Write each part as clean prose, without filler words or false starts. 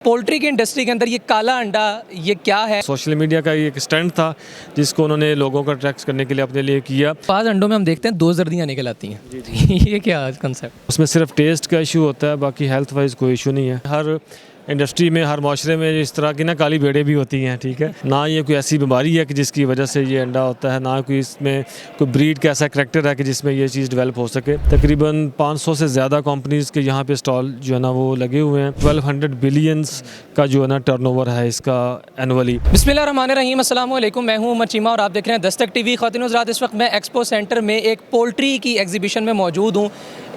Poultry की industry के अंदर ये काला अंडा ये क्या है? सोशल मीडिया का एक स्टंट था जिसको उन्होंने लोगों को अट्रैक्ट करने के लिए अपने लिए किया। बाद अंडों में हम देखते हैं 2 जर्दियाँ निकल आती हैं। ये क्या कंसेप्ट? उसमें सिर्फ टेस्ट का इशू होता है, बाकी हेल्थ वाइज कोई इशू नहीं है। हर इंडस्ट्री में, हर माशरे में इस तरह की ना काली भेड़ें भी होती हैं, ठीक है ना। ये कोई ऐसी बीमारी है कि जिसकी वजह से ये अंडा होता है, ना कोई इसमें कोई ब्रीड का ऐसा करैक्टर है कि जिसमें ये चीज़ डेवलप हो सके। तकरीबन 500 से ज़्यादा कंपनीज़ के यहाँ पे स्टॉल जो है ना वो लगे हुए हैं। 1200 बिलियंस का जो है ना टर्नओवर है इसका एनुअली। बिस्मिल्लाहिर्रहमानिर्रहीम, अस्सलाम वालेकुम। मैं हूं उमर चीमा और आप देख रहे हैं दस्तक टीवी। ख़वातीन हज़रात, इस वक्त मैं एक्सपो सेंटर में एक पोल्ट्री की एग्जीबिशन में मौजूद हूं।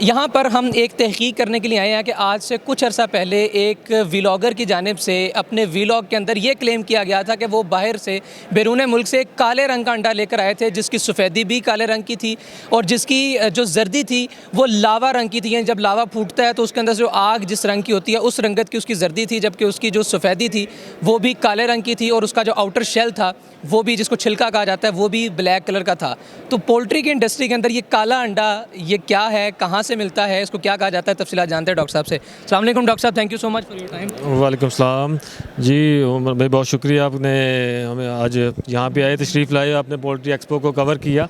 यहाँ पर हम एक तहकीक करने के लिए आए हैं कि आज से कुछ अर्सा पहले एक व्लॉगर की जानिब से अपने व्लॉग के अंदर ये क्लेम किया गया था कि वो बाहर से, बैरून मुल्क से एक काले रंग का अंडा लेकर आए थे, जिसकी सफ़ेदी भी काले रंग की थी और जिसकी जो जर्दी थी वो लावा रंग की थी। जब लावा फूटता है तो उसके अंदर जो आग जिस रंग की होती है उस रंगत की उसकी जर्दी थी, जबकि उसकी जो सफ़ेदी थी वो भी काले रंग की थी और उसका जो आउटर शेल था वो भी, जिसको छिलका कहा जाता है, वो भी ब्लैक कलर का था। तो पोल्ट्री की इंडस्ट्री के अंदर ये काला अंडा ये क्या है, कहाँ से मिलता है, इसको क्या कहा जाता है, तफसीलात जानते हैं डॉक्टर साहब से। अस्सलाम वालेकुम डॉक्टर साहब, thank you so much for your time. वालेकुम सलाम जी उमर भाई, बहुत शुक्रिया, आपने हमें आज यहाँ पे आए, तशरीफ़ लाए, आपने पोल्ट्री एक्सपो को कवर किया।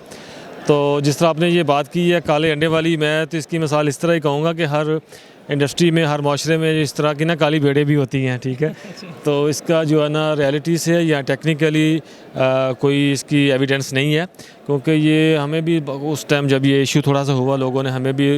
तो जिस तरह आपने ये बात की है काले अंडे वाली, मैं तो इसकी मिसाल इस तरह ही कहूँगा कि हर इंडस्ट्री में, हर माशरे में इस तरह की ना काली भेड़ें भी होती हैं, ठीक है। तो इसका जो है ना रियलिटी से या टेक्निकली कोई इसकी एविडेंस नहीं है, क्योंकि ये हमें भी उस टाइम जब ये इशू थोड़ा सा हुआ, लोगों ने हमें भी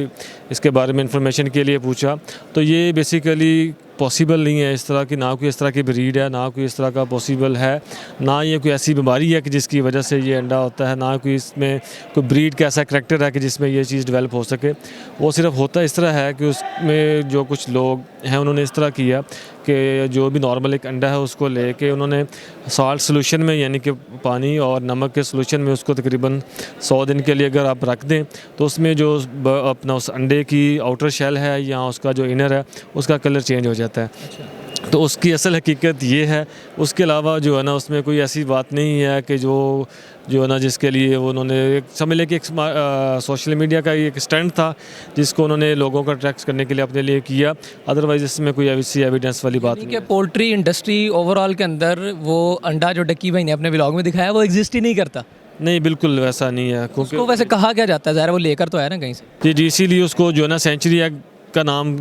इसके बारे में इंफॉर्मेशन के लिए पूछा। तो ये बेसिकली पॉसिबल नहीं है इस तरह की, ना कोई इस तरह की ब्रीड है, ना कोई इस तरह का पॉसिबल है, ना ये कोई ऐसी बीमारी है कि जिसकी वजह से ये अंडा होता है, ना कोई इसमें कोई ब्रीड का ऐसा करैक्टर है कि जिसमें ये चीज़ डेवलप हो सके। वो सिर्फ होता इस तरह है कि उसमें जो कुछ लोग हैं उन्होंने इस तरह किया कि जो भी नॉर्मल एक अंडा है उसको लेके उन्होंने साल्ट सोल्यूशन में, यानी कि पानी और नमक के सोल्यूशन में उसको तकरीबन 100 दिन के लिए अगर आप रख दें तो उसमें जो अपना उस अंडे की आउटर शेल है या उसका जो इनर है उसका कलर चेंज हो जाता है। तो उसकी असल हकीकत ये है। उसके अलावा जो है ना उसमें कोई ऐसी बात नहीं है कि जो है ना जिसके लिए वो उन्होंने समझ लें कि एक सोशल मीडिया का एक स्टंट था जिसको उन्होंने लोगों को अट्रैक्ट करने के लिए अपने लिए किया। अदरवाइज़ इसमें कोई ऐसी एविडेंस वाली बात नहीं है। पोल्ट्री इंडस्ट्री ओवरऑल के अंदर वो अंडा जो डक्की भाई ने अपने व्लॉग में दिखाया वो एग्जिस्ट ही नहीं करता। नहीं, बिल्कुल वैसा नहीं है, क्योंकि उसको वैसे कहा क्या जाता है, ज़ाहिर वो लेकर तो आया ना कहीं से। जी, इसीलिए उसको जो है ना सेंचुरी एग का नाम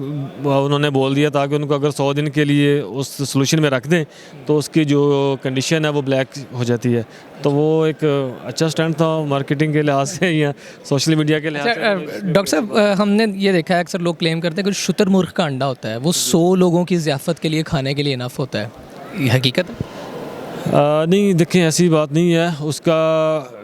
उन्होंने बोल दिया, ताकि उनको अगर 100 दिन के लिए उस सोल्यूशन में रख दें तो उसकी जो कंडीशन है वो ब्लैक हो जाती है। तो वो एक अच्छा स्टंट था मार्केटिंग के लिहाज से या सोशल मीडिया के लिहाज से। डॉक्टर साहब, हमने ये देखा है अक्सर लोग क्लेम करते हैं कि शुतुरमुर्ग का अंडा होता है वो 100 लोगों की ज़ियाफ़त के लिए खाने के लिए इनफ होता है, ये हकीकत है? नहीं, देखें ऐसी बात नहीं है। उसका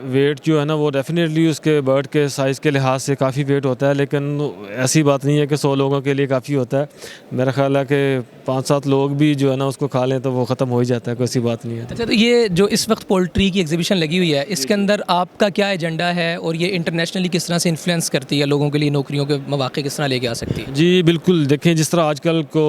वेट जो है ना वो डेफिनेटली उसके बर्ड के साइज़ के लिहाज से काफ़ी वेट होता है, लेकिन ऐसी बात नहीं है कि 100 लोगों के लिए काफ़ी होता है। मेरा ख्याल है कि 5-7 लोग भी जो है ना उसको खा लें तो वो ख़त्म हो ही जाता है, कोई ऐसी बात नहीं है। अच्छा, तो ये जो इस वक्त पोल्ट्री की एग्जीबिशन लगी हुई है, इसके अंदर आपका क्या एजेंडा है और ये इंटरनेशनली किस तरह से इन्फ्लुएंस करती है, लोगों के लिए नौकरियों के मौके किस तरह लेके आ सकती है? जी बिल्कुल, देखें जिस तरह आजकल को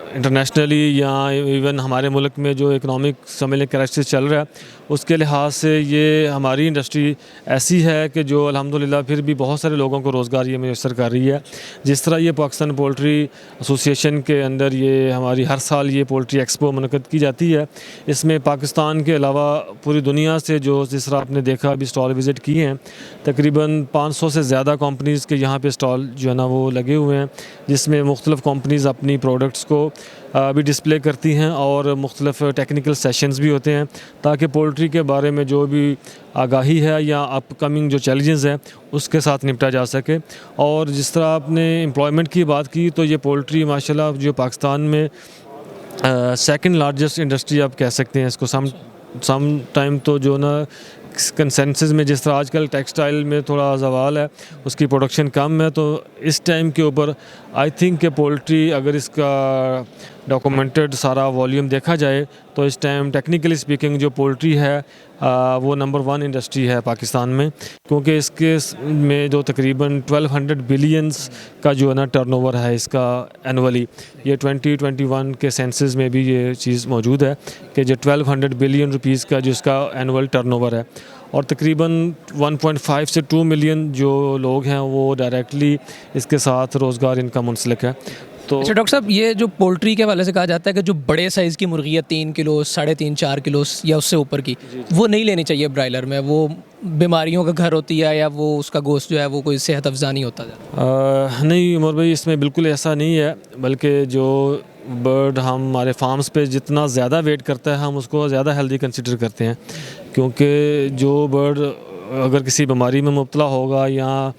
इंटरनेशनली या इवन हमारे मुल्क में जो इकनॉमिक समझ लें क्राइसिस चल रहा है उसके लिहाज से ये हमारी इंडस्ट्री ऐसी है कि जो अल्हम्दुलिल्लाह फिर भी बहुत सारे लोगों को रोज़गार ये मैसर कर रही है। जिस तरह ये पाकिस्तान पोल्ट्री एसोसिएशन के अंदर ये हमारी हर साल ये पोल्ट्री एक्सपो मुनक़द की जाती है। इसमें पाकिस्तान के अलावा पूरी दुनिया से जो, जिस तरह आपने देखा अभी स्टॉल विज़िट किए हैं, तकरीबन 500 से ज़्यादा कंपनीज़ के यहाँ पे स्टॉल जो है ना वो लगे हुए हैं, जिसमें मुख्तलिफ़ कंपनीज़ अपनी प्रोडक्ट्स को भी डिस्प्ले करती हैं और मुख्तलिफ़ टेक्निकल सेशंस भी होते हैं, ताकि पोल्ट्री के बारे में जो भी आगाही है या अपकमिंग जो चैलेंजेस हैं उसके साथ निपटा जा सके। और जिस तरह आपने एम्प्लॉयमेंट की बात की, तो ये पोल्ट्री माशाल्लाह जो पाकिस्तान में सेकंड लार्जेस्ट इंडस्ट्री आप कह सकते हैं इसको। सम टाइम तो जो ना कंसेंसस में, जिस तरह आजकल टेक्सटाइल में थोड़ा ज़वाल है, उसकी प्रोडक्शन कम है, तो इस टाइम के ऊपर आई थिंक कि पोल्ट्री अगर इसका डॉक्यूमेंटेड सारा वॉल्यूम देखा जाए तो इस टाइम टेक्निकली स्पीकिंग जो पोल्ट्री है वो नंबर 1 इंडस्ट्री है पाकिस्तान में, क्योंकि इसके में जो तकरीबन 1200 बिलियंस का जो है ना टर्नओवर है इसका एनुअली। ये 2021 के सेंसस में भी ये चीज़ मौजूद है कि जो 1200 बिलियन रुपीज़ का जो इसका एनुअल टर्नओवर है, और तकरीबन 1.5 से 2 मिलियन जो लोग हैं वो डायरेक्टली इसके साथ रोज़गार इनका मुंसलिक है। तो अच्छा डॉक्टर साहब, ये जो पोल्ट्री के हवाले से कहा जाता है कि जो बड़े साइज़ की मुर्गी है 3 किलो 3.5-4 किलो या उससे ऊपर की, वो नहीं लेनी चाहिए ब्रायलर में, वो बीमारियों का घर होती है या वो उसका गोश्त जो है वो कोई सेहत अफजा नहीं होता ज़्यादा? नहीं उमर भाई, इसमें बिल्कुल ऐसा नहीं है, बल्कि जो बर्ड हम हमारे फार्म्स पे जितना ज़्यादा वेट करता है हम उसको ज़्यादा हेल्दी कंसिडर करते हैं, क्योंकि जो बर्ड अगर किसी बीमारी में मुब्तला होगा या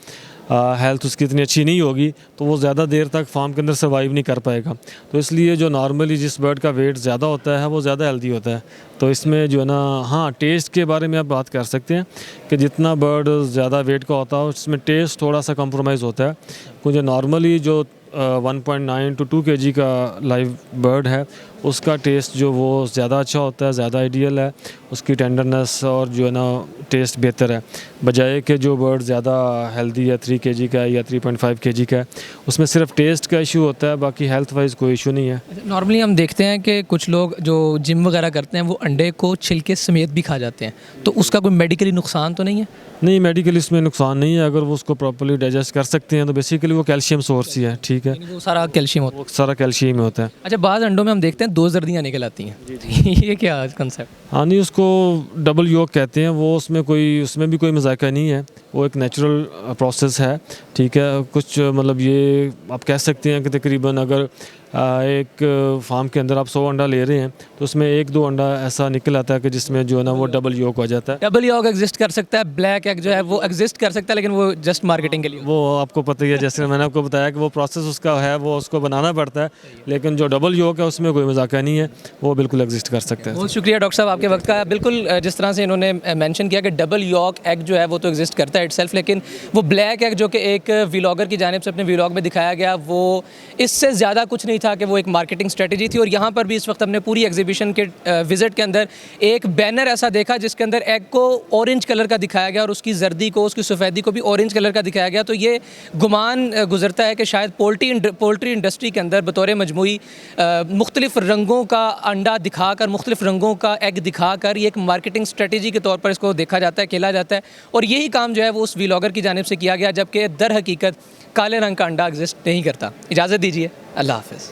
हेल्थ उसकी इतनी अच्छी नहीं होगी तो वो ज़्यादा देर तक फार्म के अंदर सर्वाइव नहीं कर पाएगा। तो इसलिए जो नॉर्मली जिस बर्ड का वेट ज़्यादा होता है वो ज़्यादा हेल्दी होता है। तो इसमें जो है ना, हाँ, टेस्ट के बारे में आप बात कर सकते हैं कि जितना बर्ड ज़्यादा वेट का होता है उसमें टेस्ट थोड़ा सा कंप्रोमाइज़ होता है, क्योंकि नॉर्मली जो 1.9 to 2 kg का लाइव बर्ड है उसका टेस्ट जो वो ज़्यादा अच्छा होता है, ज़्यादा आइडियल है, उसकी टेंडरनेस और जो है ना टेस्ट बेहतर है, बजाय कि जो बर्ड ज़्यादा हेल्दी है 3 kg का है या 3.5 kg का है, उसमें सिर्फ टेस्ट का इशू होता है, बाकी हेल्थ वाइज कोई इशू नहीं है। नॉर्मली हम देखते हैं कि कुछ लोग जो जिम वगैरह करते हैं वो अंडे को छिलके समेत भी खा जाते हैं, तो उसका कोई मेडिकली नुकसान तो नहीं है? नहीं, मेडिकली इसमें नुकसान नहीं है, अगर वो उसको प्रॉपर्ली डाइजेस्ट कर सकते हैं तो बेसिकली वो कैल्शियम सोर्स ही है, ठीक है, यानी वो सारा कैल्शियम होता है। वो सारा कैल्शियम में होता है। अच्छा, बाज़ अंडों में हम देखते हैं 2 जर्दियाँ निकल आती हैं, ये क्या कंसेप्ट? हाँ नहीं, उसको डबल यॉक कहते हैं, वो उसमें भी कोई मजाका नहीं है, वो एक नेचुरल प्रोसेस है, ठीक है। कुछ मतलब ये आप कह सकते हैं कि तकरीबन अगर एक फार्म के अंदर आप 100 अंडा ले रहे हैं तो उसमें 1-2 अंडा ऐसा निकल आता है कि जिसमें जो है ना वो डबल यॉक हो जाता है। डबल यॉक एग्जिस्ट कर सकता है, ब्लैक एग जो है वो एग्जिस्ट कर सकता है, लेकिन वो जस्ट मार्केटिंग के लिए। वो आपको पता ही है, जैसे मैंने आपको बताया कि वो प्रोसेस उसका है, वो उसको बनाना पड़ता है, लेकिन जो डबल यॉक है उसमें कोई मजाका नहीं है, वो बिल्कुल एग्जिस्ट कर सकता है। बहुत शुक्रिया डॉक्टर साहब आपके वक्त का। बिल्कुल जिस तरह से इन्होंने मेंशन किया कि डबल यॉक एग जो है वो तो एग्जिस्ट करता है इटसेल्फ, लेकिन वो ब्लैक एग जो कि एक व्लॉगर की जानिब से अपने व्लॉग में दिखाया गया, वो इससे ज़्यादा कुछ नहीं था कि वो एक मार्केटिंग स्ट्रेटजी थी। और यहाँ पर भी इस वक्त हमने पूरी एग्जीबिशन के विजिट के अंदर एक बैनर ऐसा देखा जिसके अंदर एग को ऑरेंज कलर का दिखाया गया और उसकी जर्दी को, उसकी सफ़ेदी को भी ऑरेंज कलर का दिखाया गया। तो ये गुमान गुजरता है कि शायद पोल्ट्री इंडस्ट्री के अंदर बतौर मजमूई मुख्तलिफ रंगों का अंडा दिखाकर, मुख्तलिफ रंगों का एग दिखाकर ये एक मार्केटिंग स्ट्रेटजी के तौर पर इसको देखा जाता है, खेला जाता है। और यही काम जो है वो उस व्लॉगर की जानिब से किया गया, जबकि दर हकीकत काले रंग का अंडा एग्जिस्ट नहीं करता। इजाज़त दीजिए, अल्लाह हाफ़िज़।